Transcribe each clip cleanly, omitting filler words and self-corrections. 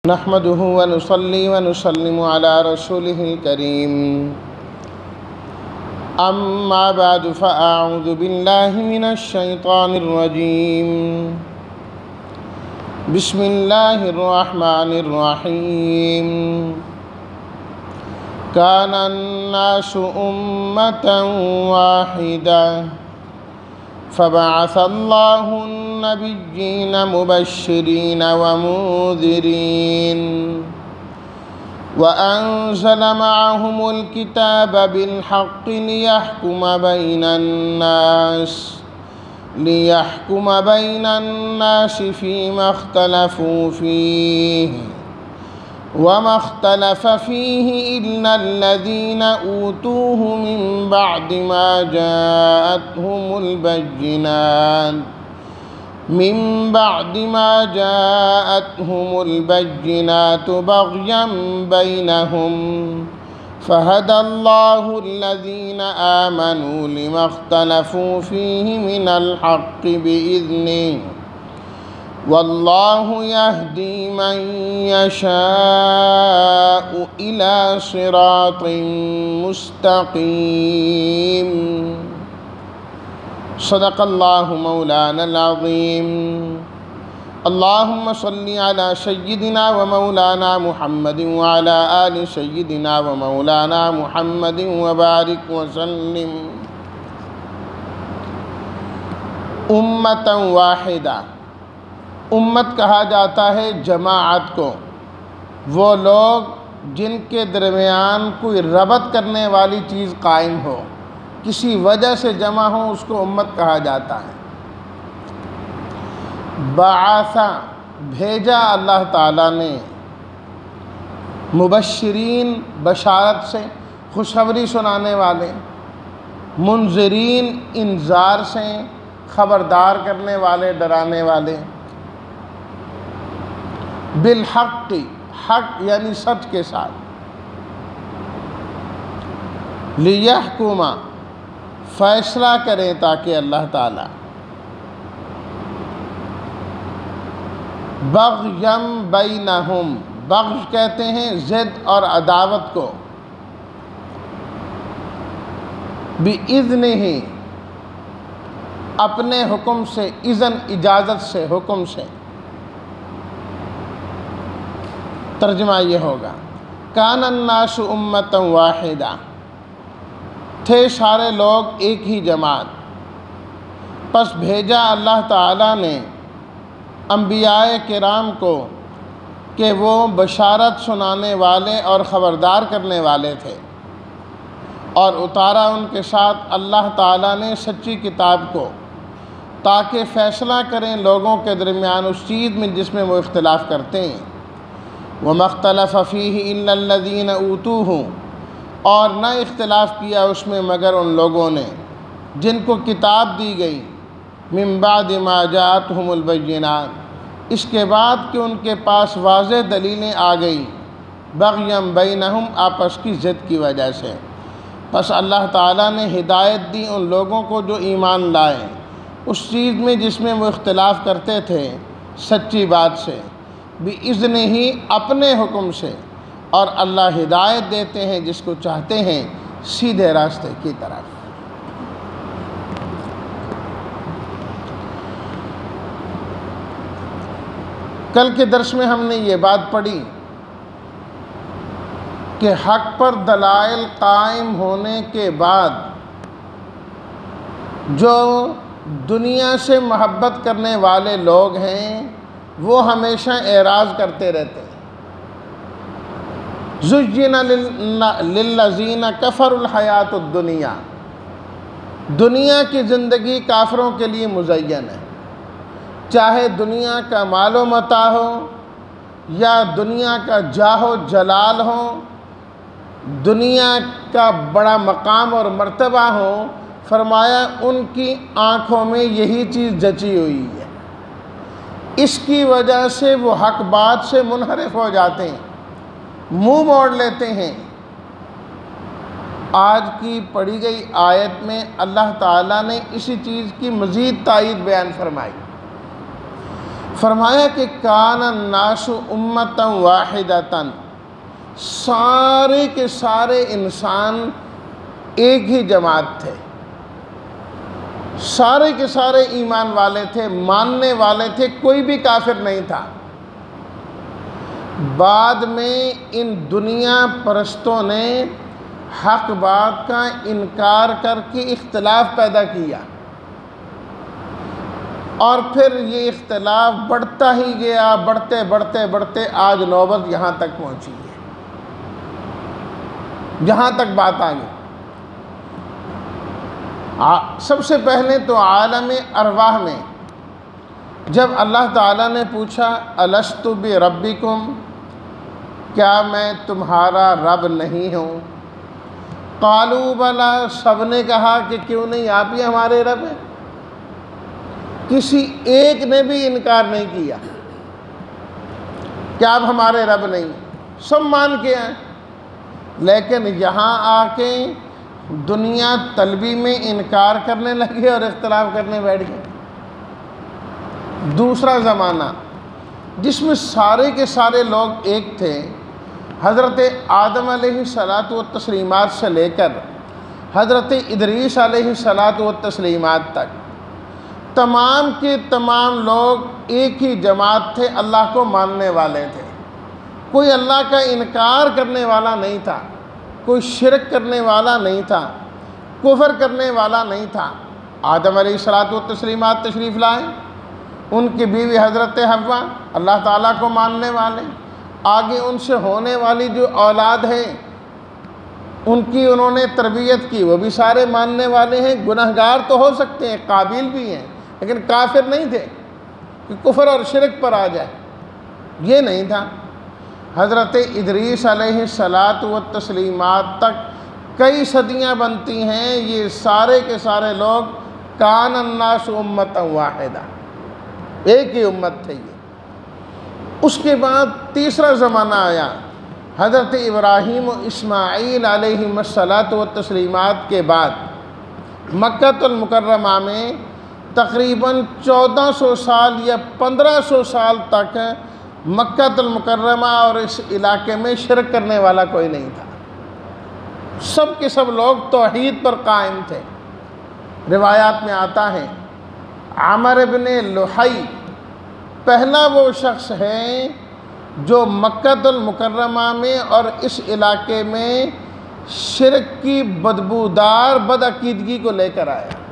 نحمده ونصلي ونسلم على رسوله الكريم أما بعد فأعوذ بالله من الشيطان الرجيم بسم الله الرحمن الرحيم كان الناس أمة واحدة فبعث الله النبيين مبشرين ومنذرين وأنزل معهم الكتاب بالحق ليحكم بين الناس فيما اختلفوا فيه وما اختلف فيه إلا الذين أوتوه من بعد ما جاءتهم البينات بغيا بينهم فهدى الله الذين آمنوا لما اختلفوا فيه من الحق بإذنه والله يهدي من يشاء إلى صراط مستقيم صدق الله مولانا العظيم اللهم صل على سيدنا ومولانا محمد وعلى آل سيدنا ومولانا محمد وبارك وسلم امة واحدہ امت کہا جاتا ہے جماعت کو، وہ لوگ جن کے درمیان کوئی ربط کرنے والی چیز قائم ہو، کسی وجہ سے جمع ہو، اس کو امت کہا جاتا ہے۔ بعثا بھیجا اللہ تعالیٰ نے، مبشرین بشارت سے خوشخبری سنانے والے، منذرین انذار سے خبردار کرنے والے، ڈرانے والے، بالحق حق یعنی سچ کے ساتھ، لیحکم فیصلہ کریں تاکہ اللہ تعالیٰ، بغیم بینہم، بغض کہتے ہیں ضد اور عداوت کو، بِإِذْنِهِ اپنے حکم سے، اذن اجازت سے، حکم سے۔ ترجمہ یہ ہوگا کان الناس امۃ واحدہ، تھے سارے لوگ ایک ہی جماعت، پس بھیجا اللہ تعالیٰ نے انبیاء کرام کو کہ وہ بشارت سنانے والے اور خبردار کرنے والے تھے، اور اتارا ان کے ساتھ اللہ تعالیٰ نے سچی کتاب کو تاکہ فیصلہ کریں لوگوں کے درمیان اس چیز میں جس میں وہ اختلاف کرتے ہیں، وَمَا اخْتَلَفَ فِيهِ إِلَّا الَّذِينَ أُوتُوهُ، اور نہ اختلاف کیا اس میں مگر ان لوگوں نے جن کو کتاب دی گئی، مِن بَعْدِ مَا جَاءَتْهُمُ الْبَيِّنَاتُ، اس کے بعد کہ ان کے پاس واضح دلیلیں آ گئیں، بغیم بینہم آپس کی ضد کی وجہ سے۔ پس اللہ تعالیٰ نے ہدایت دی ان لوگوں کو جو ایمان لائے اس چیز میں جس میں وہ اختلاف کرتے تھے، سچی بات سے، بِإِذْنِهِ اپنے حکم سے، اور اللہ ہدایت دیتے ہیں جس کو چاہتے ہیں سیدھے راستے کی طرف۔ کل کے درس میں ہم نے یہ بات پڑھی کہ حق پر دلائل قائم ہونے کے بعد جو دنیا سے محبت کرنے والے لوگ ہیں وہ ہمیشہ اعراض کرتے رہتے ہیں۔ زُيِّنَ لِلَّذِينَ كَفَرُوا الْحَيَاةُ الدُّنْيَا، دنیا کی زندگی کافروں کے لیے مزین ہے، چاہے دنیا کا مال و متاع ہو یا دنیا کا جاہ و جلال ہو، دنیا کا بڑا مقام اور مرتبہ ہو، فرمایا ان کی آنکھوں میں یہی چیز جچی ہوئی ہے، اس کی وجہ سے وہ حق بات سے منحرف ہو جاتے ہیں، منہ موڑ لیتے ہیں۔ آج کی پڑھی گئی آیت میں اللہ تعالیٰ نے اسی چیز کی مزید تائید بیان فرمائی، فرمایا کہ کان الناس امتا واحدۃ، سارے کے سارے انسان ایک ہی جماعت تھے، سارے کے سارے ایمان والے تھے، ماننے والے تھے، کوئی بھی کافر نہیں تھا۔ بعد میں ان دنیا پرستوں نے حق بات کا انکار کر کے اختلاف پیدا کیا، اور پھر یہ اختلاف بڑھتا ہی گیا، بڑھتے بڑھتے بڑھتے آج نوبت یہاں تک پہنچی ہے، جہاں تک بات آ گئی۔ سب سے پہلے تو عالم ارواح میں جب اللہ تعالیٰ نے پوچھا الست بربکم، کیا میں تمہارا رب نہیں ہوں؟ قالوا بلا، سب نے کہا کہ کیوں نہیں، آپ ہی ہمارے رب ہیں۔ کسی ایک نے بھی انکار نہیں کیا کہ آپ ہمارے رب نہیں، سب مان کے ہیں۔ لیکن یہاں آ کے دنیا طلبی میں انکار کرنے لگے اور اختلاف کرنے بیٹھ گئے۔ دوسرا زمانہ جس میں سارے کے سارے لوگ ایک تھے، حضرت آدم علیہ الصلاۃ والتسلیمات سے لے کر حضرت ادریس علیہ الصلاۃ والتسلیمات تک تمام کے تمام لوگ ایک ہی جماعت تھے، اللہ کو ماننے والے تھے، کوئی اللہ کا انکار کرنے والا نہیں تھا، کوئی شرک کرنے والا نہیں تھا، کفر کرنے والا نہیں تھا۔ آدم علیہ الصلاۃ والتسلیمات تشریف لائے، ان کی بیوی حضرت حوا اللہ تعالیٰ کو ماننے والے، آگے ان سے ہونے والی جو اولاد ہے ان کی انہوں نے تربیت کی، وہ بھی سارے ماننے والے ہیں۔ گنہگار تو ہو سکتے ہیں، قابل بھی ہیں، لیکن کافر نہیں تھے کہ کفر اور شرک پر آ جائے، یہ نہیں تھا۔ حضرت ادریس علیہ الصلاۃ والتسلیمات تک کئی صدیاں بنتی ہیں، یہ سارے کے سارے لوگ کان الناس امتا واحدہ، ایک ہی امت تھے یہ۔ اس کے بعد تیسرا زمانہ آیا، حضرت ابراہیم و اسماعیل علیہ الصلاۃ والتسلیمات کے بعد مکہ المکرمہ میں تقریباً 1400 سال یا 1500 سال تک مکہ المکرمہ اور اس علاقے میں شرک کرنے والا کوئی نہیں تھا، سب کے سب لوگ توحید پر قائم تھے۔ روایات میں آتا ہے عامر ابن لحی پہلا وہ شخص ہے جو مکہ المکرمہ میں اور اس علاقے میں شرک کی بدبودار بدعقیدگی کو لے کر آیا۔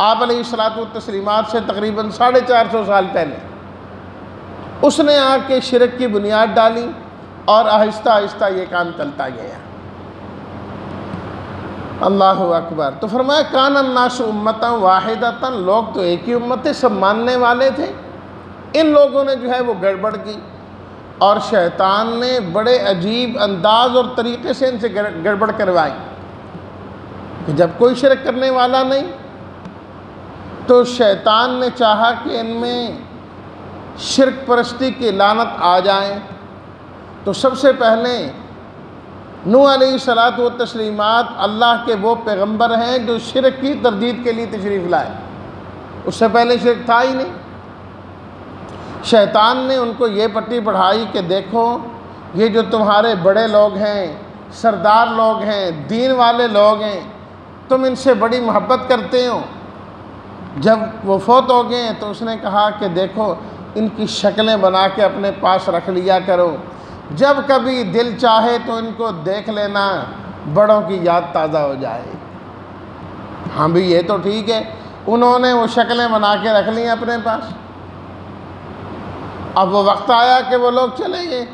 آپ علیہ الصلاۃ والتسلیمات سے تقریباً 450 سال پہلے اس نے آ کے شرک کی بنیاد ڈالی، اور آہستہ آہستہ یہ کام چلتا گیا۔ اللہ اکبر۔ تو فرمایا کان الناس امتا واحدۃ، لوگ تو ایک ہی امت تھے، سب ماننے والے تھے۔ ان لوگوں نے جو ہے وہ گڑبڑ کی، اور شیطان نے بڑے عجیب انداز اور طریقے سے ان سے گڑبڑ کروائی کہ جب کوئی شرک کرنے والا نہیں تو شیطان نے چاہا کہ ان میں شرک پرستی کی لعنت آ جائے۔ تو سب سے پہلے نوح علیہ الصلاۃ والتسلیمات اللہ کے وہ پیغمبر ہیں جو شرک کی تردید کے لیے تشریف لائے، اس سے پہلے شرک تھا ہی نہیں۔ شیطان نے ان کو یہ پٹی پڑھائی کہ دیکھو یہ جو تمہارے بڑے لوگ ہیں، سردار لوگ ہیں، دین والے لوگ ہیں، تم ان سے بڑی محبت کرتے ہو۔ جب وہ فوت ہو گئے تو اس نے کہا کہ دیکھو ان کی شکلیں بنا کے اپنے پاس رکھ لیا کرو، جب کبھی دل چاہے تو ان کو دیکھ لینا، بڑوں کی یاد تازہ ہو جائے۔ ہاں بھی یہ تو ٹھیک ہے، انہوں نے وہ شکلیں بنا کے رکھ لی اپنے پاس۔ اب وہ وقت آیا کہ وہ لوگ چلے گئے،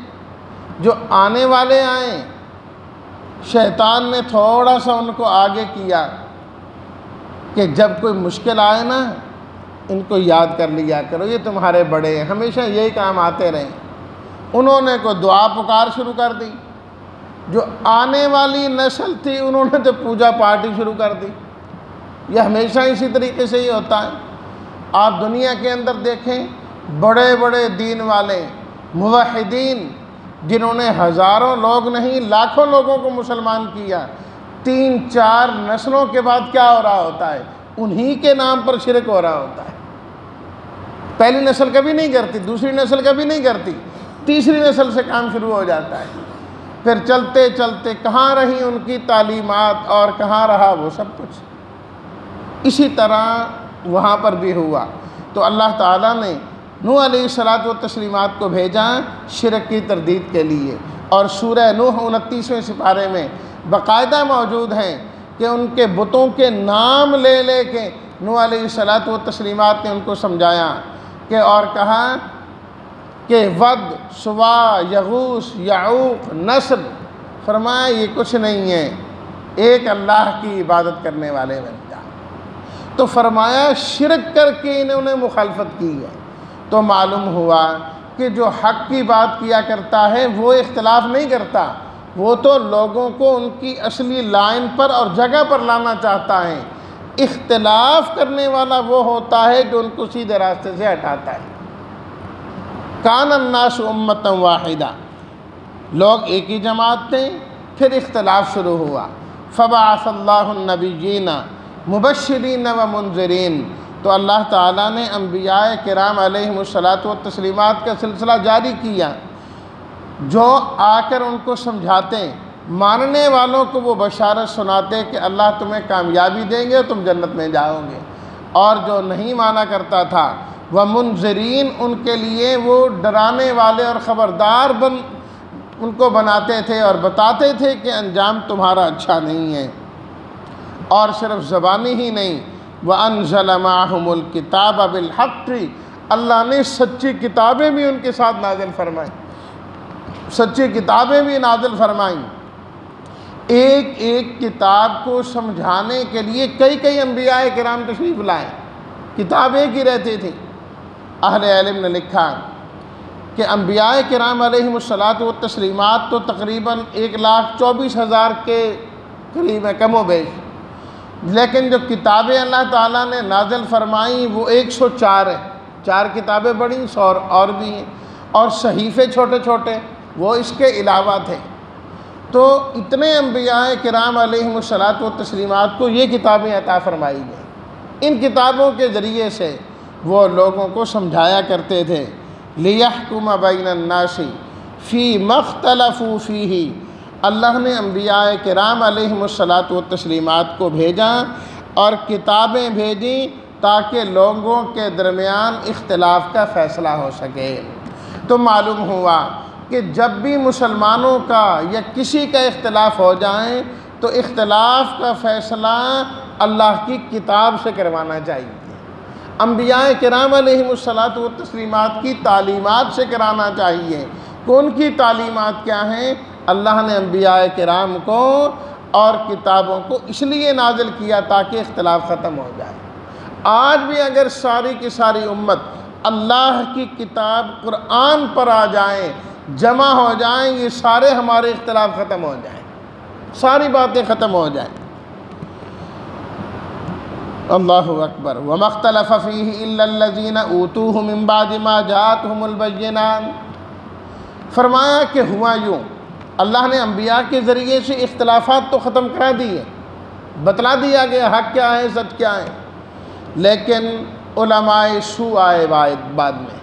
جو آنے والے آئیں شیطان نے تھوڑا سا ان کو آگے کیا کہ جب کوئی مشکل آئے نا ان کو یاد کر لیا کرو، یہ تمہارے بڑے ہیں، ہمیشہ یہی کام آتے رہیں۔ انہوں نے کوئی دعا پکار شروع کر دی، جو آنے والی نسل تھی انہوں نے تو پوجا پارٹی شروع کر دی۔ یہ ہمیشہ اسی طریقے سے ہی ہوتا ہے۔ آپ دنیا کے اندر دیکھیں، بڑے بڑے دین والے موحدین جنہوں نے ہزاروں لوگ نہیں لاکھوں لوگوں کو مسلمان کیا، 3-4 نسلوں کے بعد کیا ہو رہا ہوتا ہے؟ انہی کے نام پر شرک ہو رہا ہوتا ہے۔ پہلی نسل کبھی نہیں کرتی، دوسری نسل کبھی نہیں کرتی، تیسری نسل سے کام شروع ہو جاتا ہے۔ پھر چلتے چلتے کہاں رہی ان کی تعلیمات اور کہاں رہا وہ سب کچھ۔ اسی طرح وہاں پر بھی ہوا۔ تو اللہ تعالیٰ نے نوح علیہ الصلاۃ والتسلیمات کو بھیجا شرک کی تردید کے لیے، اور سورہ نوح 29ویں سپارے میں باقاعدہ موجود ہیں کہ ان کے بتوں کے نام لے لے کے نوح علیہ الصلاۃ والتسلیمات نے ان کو سمجھایا کہ، اور کہا کہ ود، سوا، یغوث، یعوق، نصر، فرمایا یہ کچھ نہیں ہے، ایک اللہ کی عبادت کرنے والے بن جا۔ تو فرمایا شرک کر کے انہوں نے مخالفت کی ہے۔ تو معلوم ہوا کہ جو حق کی بات کیا کرتا ہے وہ اختلاف نہیں کرتا، وہ تو لوگوں کو ان کی اصلی لائن پر اور جگہ پر لانا چاہتا ہے۔ اختلاف کرنے والا وہ ہوتا ہے جو ان کو سیدھے راستے سے ہٹاتا ہے۔ کان الناس امۃ واحدہ، لوگ ایک ہی جماعت تھے، پھر اختلاف شروع ہوا۔ فبعث اللہ النبیین مبشرین و منذرین، تو اللہ تعالیٰ نے انبیاء کرام علیہم الصلاۃ والتسلیمات کا سلسلہ جاری کیا، جو آ کر ان کو سمجھاتے، ماننے والوں کو وہ بشارت سناتے کہ اللہ تمہیں کامیابی دیں گے اور تم جنت میں جاؤ گے، اور جو نہیں مانا کرتا تھا وہ منذرین، ان کے لیے وہ ڈرانے والے اور خبردار ان کو بناتے تھے اور بتاتے تھے کہ انجام تمہارا اچھا نہیں ہے۔ اور صرف زبانی ہی نہیں، وَأَنزَلَ مَعَهُمُ الْكِتَابَ بِالْحَقِّ، اللہ نے سچی کتابیں بھی ان کے ساتھ نازل فرمائیں، سچی کتابیں بھی نازل فرمائیں۔ ایک ایک کتاب کو سمجھانے کے لیے کئی کئی انبیاء کرام تشریف لائے، کتاب ایک ہی رہتی تھی۔ اہل علم نے لکھا کہ انبیاء کرام علیہم الصلاۃ والتسلیمات تو تقریباً 1,24,000 کے قریب ہے، کم و بیش، لیکن جو کتابیں اللہ تعالیٰ نے نازل فرمائیں وہ 104 ہیں۔ 4 کتابیں بڑی، 100 اور بھی ہیں، اور صحیفے چھوٹے چھوٹے وہ اس کے علاوہ تھے۔ تو اتنے انبیاء کرام علیہم الصلاۃ والتسلیمات کو یہ کتابیں عطا فرمائی گئیں۔ ان کتابوں کے ذریعے سے وہ لوگوں کو سمجھایا کرتے تھے، لِيَحْكُمَ بَيْنَ النَّاسِ فِي مَا اخْتَلَفُوا فِيهِ، اللہ نے انبیاء کرام علیہم الصلاۃ والتسلیمات کو بھیجا اور کتابیں بھیجیں تاکہ لوگوں کے درمیان اختلاف کا فیصلہ ہو سکے۔ تو معلوم ہوا کہ جب بھی مسلمانوں کا یا کسی کا اختلاف ہو جائے تو اختلاف کا فیصلہ اللہ کی کتاب سے کروانا چاہیے، انبیاء کرام علیہم الصلاۃ والتسلیمات کی تعلیمات سے کرانا چاہیے۔ کون کی تعلیمات کیا ہیں؟ اللہ نے انبیاء کرام کو اور کتابوں کو اس لیے نازل کیا تاکہ اختلاف ختم ہو جائے۔ آج بھی اگر ساری کی ساری امت اللہ کی کتاب قرآن پر آ جائیں، جمع ہو جائیں، یہ سارے ہمارے اختلاف ختم ہو جائیں، ساری باتیں ختم ہو جائیں۔ اللہ اکبر۔ وَمَا اخْتَلَفَ فِيهِ إِلَّا الَّذِينَ أُوتُوهُ مِن بَعْدِ مَا جَاءَتْهُمُ الْبَيِّنَاتُ، فرمایا کہ ہوا یوں، اللہ نے انبیاء کے ذریعے سے اختلافات تو ختم کرا دیے، بتلا دیا گیا حق کیا ہے، سچ کیا ہے، لیکن علماء سو آئے بعد میں،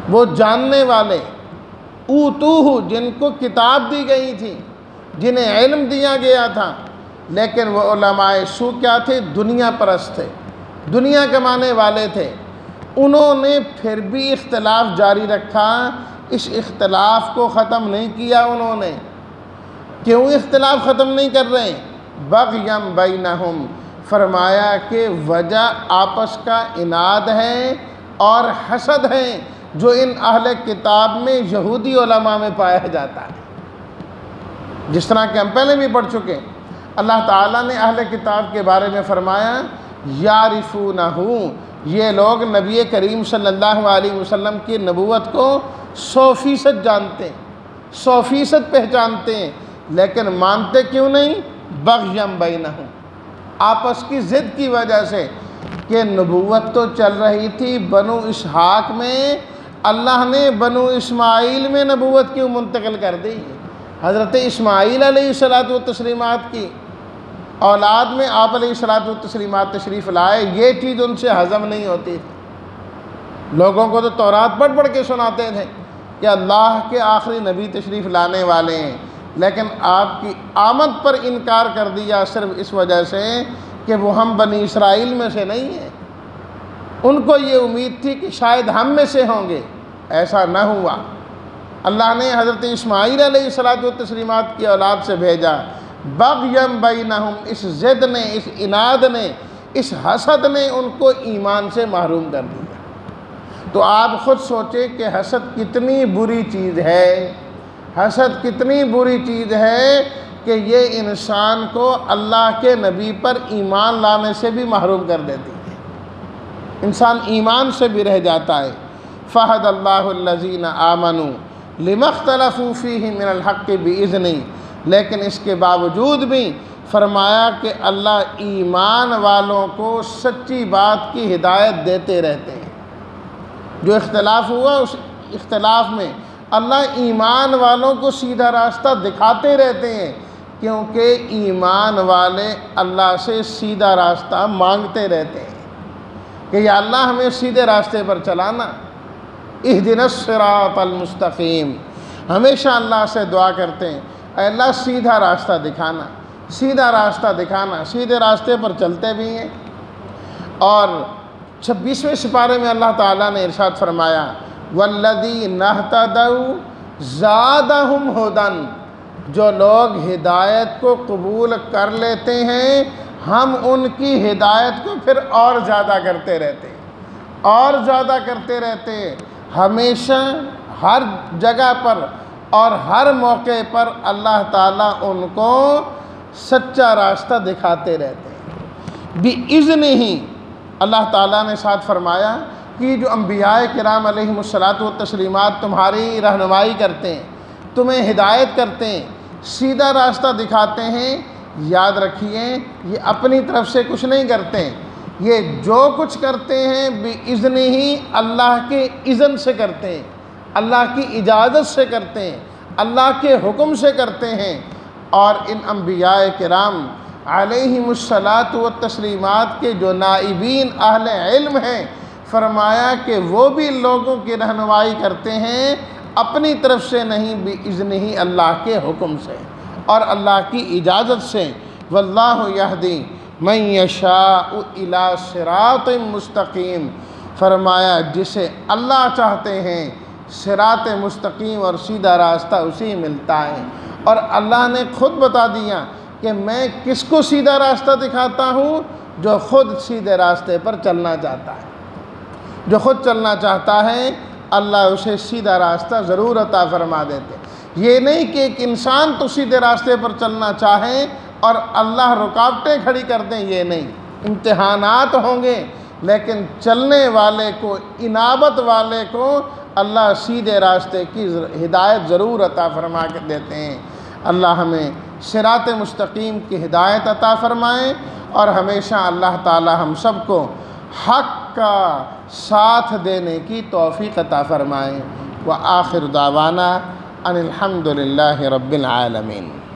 وہ جاننے والے، اوتوہ، جن کو کتاب دی گئی تھی، جنہیں علم دیا گیا تھا، لیکن وہ علماء سو کیا تھے؟ دنیا پرست تھے، دنیا کمانے والے تھے۔ انہوں نے پھر بھی اختلاف جاری رکھا، اس اختلاف کو ختم نہیں کیا انہوں نے۔ کیوں اختلاف ختم نہیں کر رہے؟ بغیم بینہم، فرمایا کہ وجہ آپس کا عناد ہے اور حسد ہے جو ان اہل کتاب میں یہودی علماء میں پایا جاتا ہے۔ جس طرح کہ ہم پہلے بھی پڑھ چکے، اللہ تعالیٰ نے اہل کتاب کے بارے میں فرمایا یعرفونہ، یہ لوگ نبی کریم صلی اللہ علیہ وسلم کی نبوت کو 100% جانتے ہیں، 100% پہچانتے ہیں، لیکن مانتے کیوں نہیں؟ بغیم بینہم، آپس کی ضد کی وجہ سے، کہ نبوت تو چل رہی تھی بنو اسحاق میں، اللہ نے بنو اسماعیل میں نبوت کیوں منتقل کر دی؟ حضرت اسماعیل علیہ الصلاۃ والتسلیمات کی اولاد میں آپ علیہ الصلاۃ والتسلیمات تشریف لائے، یہ چیز ان سے ہضم نہیں ہوتی تھی۔ لوگوں کو تو تورات پڑھ پڑھ کے سناتے تھے کہ اللہ کے آخری نبی تشریف لانے والے ہیں، لیکن آپ کی آمد پر انکار کر دیا صرف اس وجہ سے کہ وہ ہم بنی اسرائیل میں سے نہیں ہیں۔ ان کو یہ امید تھی کہ شاید ہم میں سے ہوں گے، ایسا نہ ہوا۔ اللہ نے حضرت اسماعیل علیہ الصلاۃ والتسلیمات کی اولاد سے بھیجا، بغیم بینہم، اس ضد نے، اس اناد نے، اس حسد نے ان کو ایمان سے محروم کر دیا۔ تو آپ خود سوچیں کہ حسد کتنی بری چیز ہے، حسد کتنی بری چیز ہے کہ یہ انسان کو اللہ کے نبی پر ایمان لانے سے بھی محروم کر دیتی ہے، انسان ایمان سے بھی رہ جاتا ہے۔ فَهَدَى اللَّهُ الَّذِينَ آمَنُوا لِمَا اخْتَلَفُوا فِيهِ مِنَ الْحَقِّ بِإِذْنِهِ، لیکن اس کے باوجود بھی فرمایا کہ اللہ ایمان والوں کو سچی بات کی ہدایت دیتے رہتے ہیں۔ جو اختلاف ہوا اس اختلاف میں اللہ ایمان والوں کو سیدھا راستہ دکھاتے رہتے ہیں، کیونکہ ایمان والے اللہ سے سیدھا راستہ مانگتے رہتے ہیں کہ یا اللہ ہمیں سیدھے راستے پر چلانا، اہدنا الصراط المستقیم۔ ہمیشہ اللہ سے دعا کرتے ہیں، اے اللہ سیدھا راستہ دکھانا، سیدھا راستہ دکھانا، سیدھے راستے پر چلتے بھی ہیں۔ اور 26ویں سپارے میں اللہ تعالیٰ نے ارشاد فرمایا، والذین اہتدوا زادہم ھدی، جو لوگ ہدایت کو قبول کر لیتے ہیں ہم ان کی ہدایت کو پھر اور زیادہ کرتے رہتے ہیں، اور زیادہ کرتے رہتے ہیں۔ ہمیشہ ہر جگہ پر اور ہر موقع پر اللہ تعالیٰ ان کو سچا راستہ دکھاتے رہتے ہیں۔ بِإِذْنِهِ، اللہ تعالیٰ نے ساتھ فرمایا کہ جو انبیاء کرام علیہم الصلاۃ والتسلیمات تمہاری رہنمائی کرتے ہیں، تمہیں ہدایت کرتے ہیں، سیدھا راستہ دکھاتے ہیں، یاد رکھیے یہ اپنی طرف سے کچھ نہیں کرتے، یہ جو کچھ کرتے ہیں بِإِذْنِهِ، اللہ کے اذن سے کرتے ہیں، اللہ کی اجازت سے کرتے ہیں، اللہ کے حکم سے کرتے ہیں۔ اور ان انبیاء کرام علیہم الصلاۃ والتسلیمات کے جو نائبین اہل علم ہیں، فرمایا کہ وہ بھی لوگوں کی رہنمائی کرتے ہیں اپنی طرف سے نہیں، بِإِذْنِهِ، اللہ کے حکم سے اور اللہ کی اجازت سے۔ واللہ یہدی من یشاء الی صراط مستقیم، فرمایا جسے اللہ چاہتے ہیں صراط مستقیم اور سیدھا راستہ اسی ملتا ہے۔ اور اللہ نے خود بتا دیا کہ میں کس کو سیدھا راستہ دکھاتا ہوں، جو خود سیدھے راستے پر چلنا چاہتا ہے، جو خود چلنا چاہتا ہے اللہ اسے سیدھا راستہ ضرور عطا فرما دیتے۔ یہ نہیں کہ ایک انسان تو سیدھے راستے پر چلنا چاہے اور اللہ رکاوٹیں کھڑی کر دیں، یہ نہیں، امتحانات ہوں گے لیکن چلنے والے کو، انابت والے کو اللہ سیدھے راستے کی ہدایت ضرور عطا فرما کے دیتے ہیں۔ اللہ ہمیں صراط مستقیم کی ہدایت عطا فرمائیں اور ہمیشہ اللہ تعالی ہم سب کو حق کا ساتھ دینے کی توفیق عطا فرمائیں۔ وآخر دعوانا ان الحمد للہ رب العالمین۔